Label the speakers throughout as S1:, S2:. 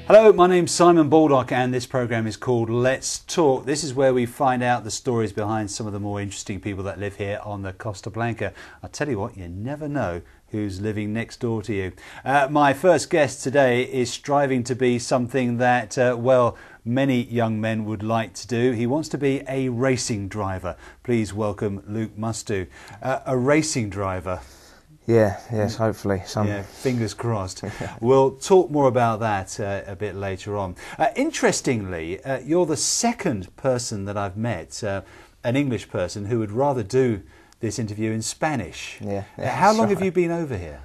S1: Hello, my name's Simon Baldock and this programme is called Let's Talk. This is where we find out the stories behind some of the more interesting people that live here on the Costa Blanca. I tell you what, you never know who's living next door to you. My first guest today is striving to be something that, well, many young men would like to do. He wants to be a racing driver. Please welcome Luke Mustoo. A racing driver.
S2: Yes, hopefully.
S1: Yeah, fingers crossed. We'll talk more about that a bit later on. Interestingly, you're the second person that I've met, an English person, who would rather do this interview in Spanish.
S2: Yeah.
S1: How long have you been over here?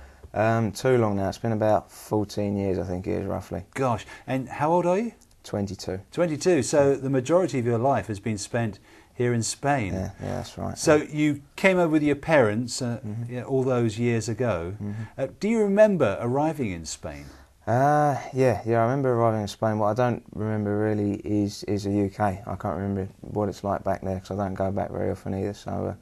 S2: Too long now. It's been about 14 years, I think it is, roughly.
S1: Gosh, and how old are you?
S2: 22.
S1: 22, so the majority of your life has been spent here in Spain.
S2: Yeah, that's right.
S1: So you came over with your parents all those years ago. Do you remember arriving in Spain?
S2: Yeah, I remember arriving in Spain. What I don't remember really is the UK. I can't remember what it's like back there because I don't go back very often either.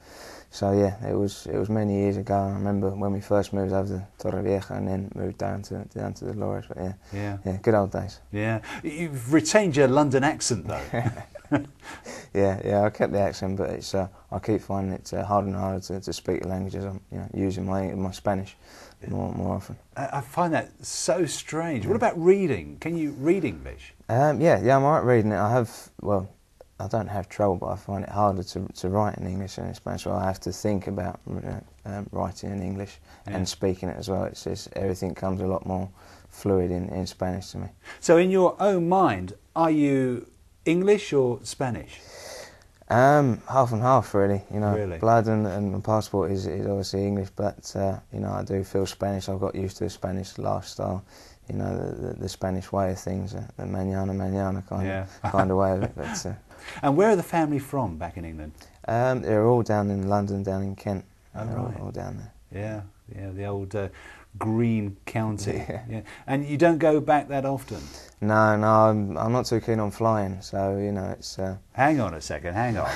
S2: So yeah, it was many years ago. I remember when we first moved over to Torrevieja and then moved down to the Dolores. But yeah, good old days.
S1: Yeah, you've retained your London accent though.
S2: Yeah, I kept the accent, but it's I keep finding it harder and harder to speak the languages. I'm using my Spanish more often.
S1: I find that so strange. What about reading? Can you read English?
S2: Yeah, I'm alright reading it. I don't have trouble, but I find it harder to write in English than in Spanish. So I have to think about writing in English and speaking it as well. It's just, everything comes a lot more fluid in Spanish to me.
S1: So in your own mind, are you English or Spanish?
S2: Half and half, really.
S1: Really?
S2: Blood and my passport is obviously English, but I do feel Spanish. I've got used to the Spanish lifestyle. The Spanish way of things, the mañana kind of way of it. But,
S1: and where are the family from back in England?
S2: They're all down in London, down in Kent.
S1: Right.
S2: All down there.
S1: Yeah, the old green county. Yeah. And you don't go back that often?
S2: No, I'm not too keen on flying, so it's.
S1: Hang on a second, hang on.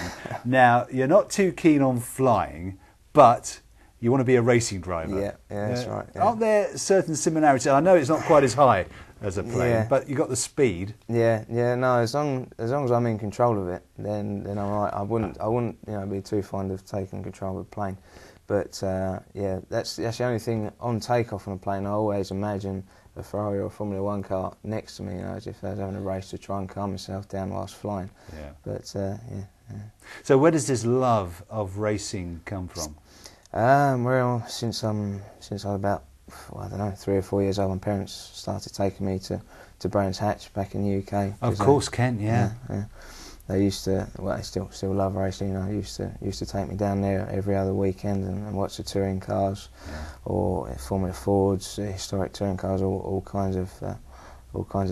S1: Now you're not too keen on flying, but you want to be a racing driver.
S2: Yeah, that's right. Yeah.
S1: Aren't there certain similarities? I know it's not quite as high as a plane, but you got the speed.
S2: Yeah. No, as long as I'm in control of it, then I'm right. I wouldn't be too fond of taking control of a plane. But that's the only thing on takeoff on a plane. I always imagine a Ferrari or a Formula 1 car next to me, as if I was having a race to try and calm myself down whilst flying. Yeah. But yeah.
S1: So where does this love of racing come from?
S2: Well, since I was about 3 or 4 years old, my parents started taking me to Brands Hatch back in the UK.
S1: Of course, Kent. Yeah.
S2: They used to. Well, they still love racing. Used to take me down there every other weekend and watch the touring cars, or Formula Fords, historic touring cars, all kinds of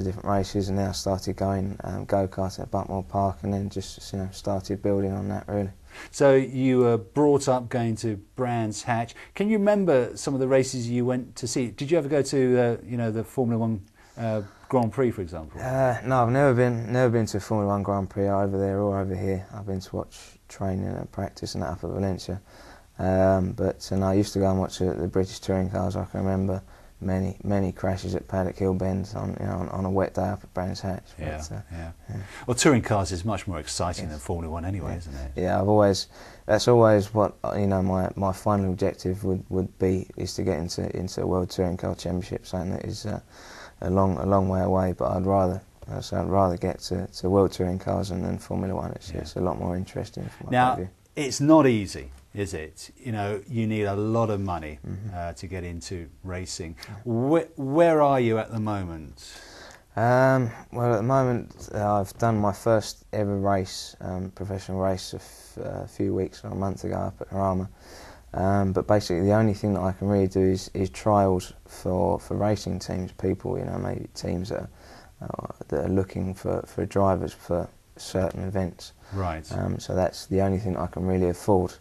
S2: different races. And then I started going go-karting at Buckmore Park, and then just started building on that really. So
S1: you were brought up going to Brands Hatch. Can you remember some of the races you went to see? Did you ever go to the Formula 1 Grand Prix, for example?
S2: No, I've never been to a Formula 1 Grand Prix over there or over here. I've been to watch training and practice and that up at Valencia. But I used to go and watch the British touring cars. I can remember many crashes at Paddock Hill Bend on a wet day up at Brands Hatch.
S1: Well, touring cars is much more exciting than Formula 1 anyway, isn't it?
S2: Yeah, that's always what my final objective would be, is to get into a World Touring Car Championship, something that is a long way away. But I'd rather get to World Touring Cars than Formula 1. It's a lot more interesting from my point of view. It's
S1: not easy, is it? You need a lot of money to get into racing. Where are you at the moment?
S2: Well, at the moment, I've done my first ever race, professional race, a few weeks or a month ago up at Jarama. But basically, the only thing that I can really do is trials for racing teams, people, maybe teams that are looking for drivers for certain events.
S1: Right.
S2: So that's the only thing I can really afford.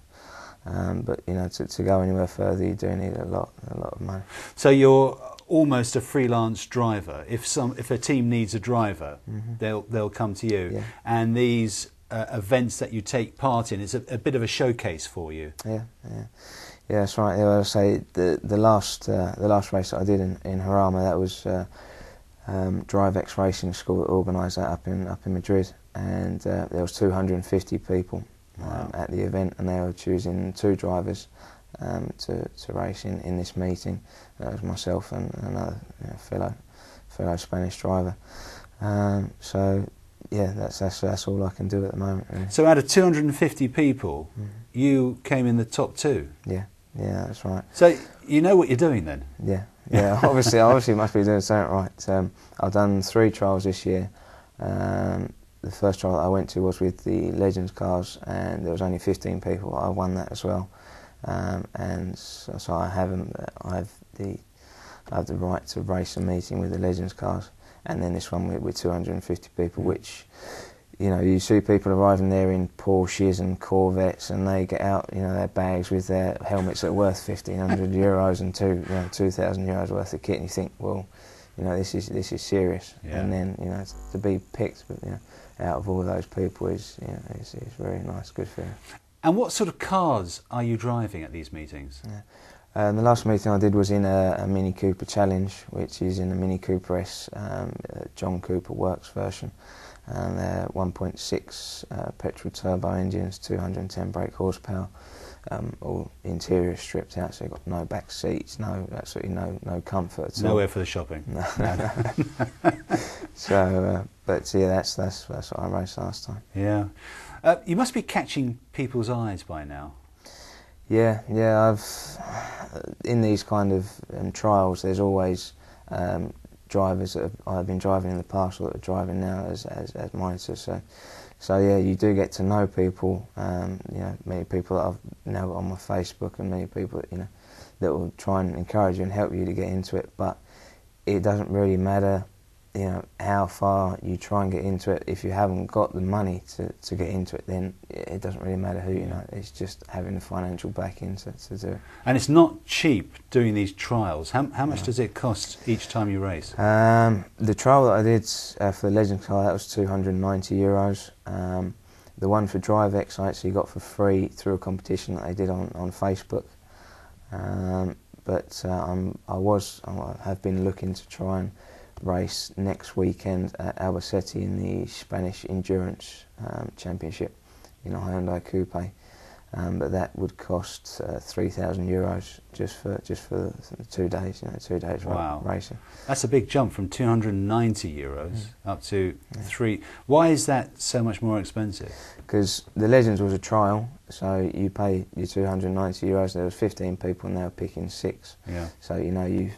S2: But to go anywhere further, you do need a lot of money. So
S1: you're almost a freelance driver. If a team needs a driver, they'll come to you. Yeah. And these events that you take part in is a bit of a showcase for you. Yeah, that's right. I say the last race that I did in Jarama, that was
S2: DriveX Racing School that organised that up in Madrid, and there was 250 people at the event, and they were choosing 2 drivers to race in this meeting. That was myself and another fellow Spanish driver. So yeah, that's all I can do at the moment, really.
S1: So out of 250 people, you came in the top 2?
S2: Yeah, that's right.
S1: So you know what you're doing then?
S2: Yeah, obviously must be doing something right. I've done 3 trials this year. The first trial that I went to was with the Legends cars, and there was only 15 people. I won that as well, and so I have the right to race a meeting with the Legends cars, and then this one with 250 people, which, you know, you see people arriving there in Porsches and Corvettes, and they get out, you know, their bags with their helmets that are worth 1,500 euros and 2,000 euros worth of kit, and you think, well, you know, this is serious.
S1: Yeah. And
S2: then, you know, to be picked, you know, out of all those people is, you know, is very nice, good feeling.
S1: And what sort of cars are you driving at these meetings?
S2: Yeah. The last meeting I did was in a Mini Cooper Challenge, which is in the Mini Cooper S John Cooper Works version. And they're 1.6 petrol turbo engines, 210 brake horsepower, all interior stripped out, so you've got no back seats, absolutely no comfort at all.
S1: Nowhere for the shopping.
S2: No. So, but yeah, that's what I raced last time.
S1: Yeah. You must be catching people's eyes by now.
S2: Yeah. In these kind of trials, there's always drivers that I've been driving in the past or that are driving now as monitors. So yeah, you do get to know people. You know, many people that I've now got on my Facebook, and many people that, you know, that will try and encourage you and help you to get into it. But it doesn't really matter, you know, how far you try and get into it. If you haven't got the money to get into it, then it doesn't really matter who you know. It's just having the financial backing to do it.
S1: And it's not cheap doing these trials. How much does it cost each time you race?
S2: The trial that I did for the Legends car, that was 290 euros. The one for DriveX I actually got for free through a competition that they did on Facebook. But I have been looking to try and race next weekend at Albacete in the Spanish Endurance Championship in a Hyundai Coupe, but that would cost 3,000 euros just for 2 days. You know, 2 days racing.
S1: That's a big jump from 290 euros up to 3. Why is that so much more expensive?
S2: Because the Legends was a trial, so you pay your 290 euros. There was 15 people, and they were picking 6. Yeah. So you know you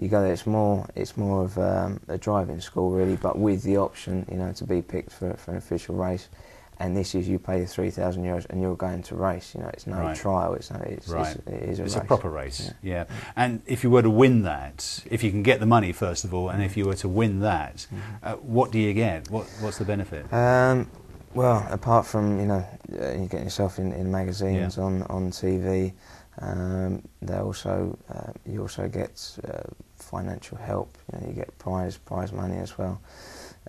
S2: go there. It's more of a driving school really, but with the option, you know, to be picked for an official race. And this is, you pay the 3,000 euros and you're going to race. You know, it's no trial. It is a race.
S1: It's a proper race. Yeah. And if you were to win that, if you can get the money first of all, and if you were to win that, what do you get? What's the benefit?
S2: Well, apart from, you know, you get yourself in magazines, on TV. You also get financial help. You know, you get prize money as well,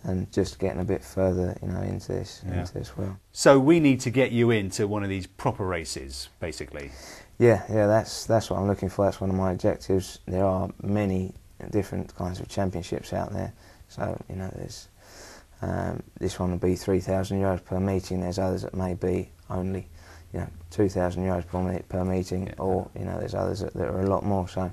S2: and just getting a bit further, you know, into this world.
S1: So we need to get you into one of these proper races, basically. Yeah.
S2: That's what I'm looking for. That's one of my objectives. There are many different kinds of championships out there. So you know, there's this one will be 3,000 euros per meeting. There's others that may be only, you know, 2,000 euros per meeting, or you know, there's others that are a lot more. So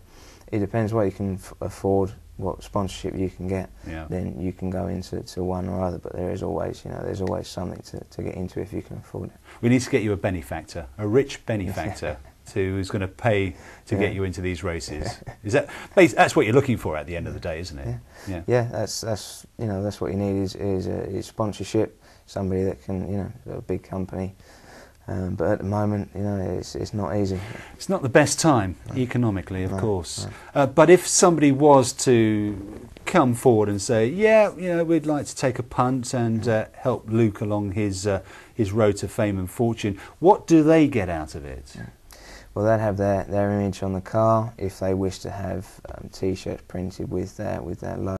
S2: it depends what you can afford, what sponsorship you can get. Then you can go into one or other. But there is always, you know, there's always something to get into if you can afford it.
S1: We need to get you a benefactor, a rich benefactor, who's going to pay to get you into these races. Is that's what you're looking for at the end of the day, isn't it?
S2: Yeah. That's you know, that's what you need is sponsorship, somebody that can, you know, a big company. But at the moment, you know, it's not easy.
S1: It's not the best time economically, of course. But if somebody was to come forward and say, yeah, you know, we'd like to take a punt and help Luke along his road to fame and fortune, what do they get out of it?
S2: Well, they'd have their image on the car. If they wish to have T-shirts printed with their logo.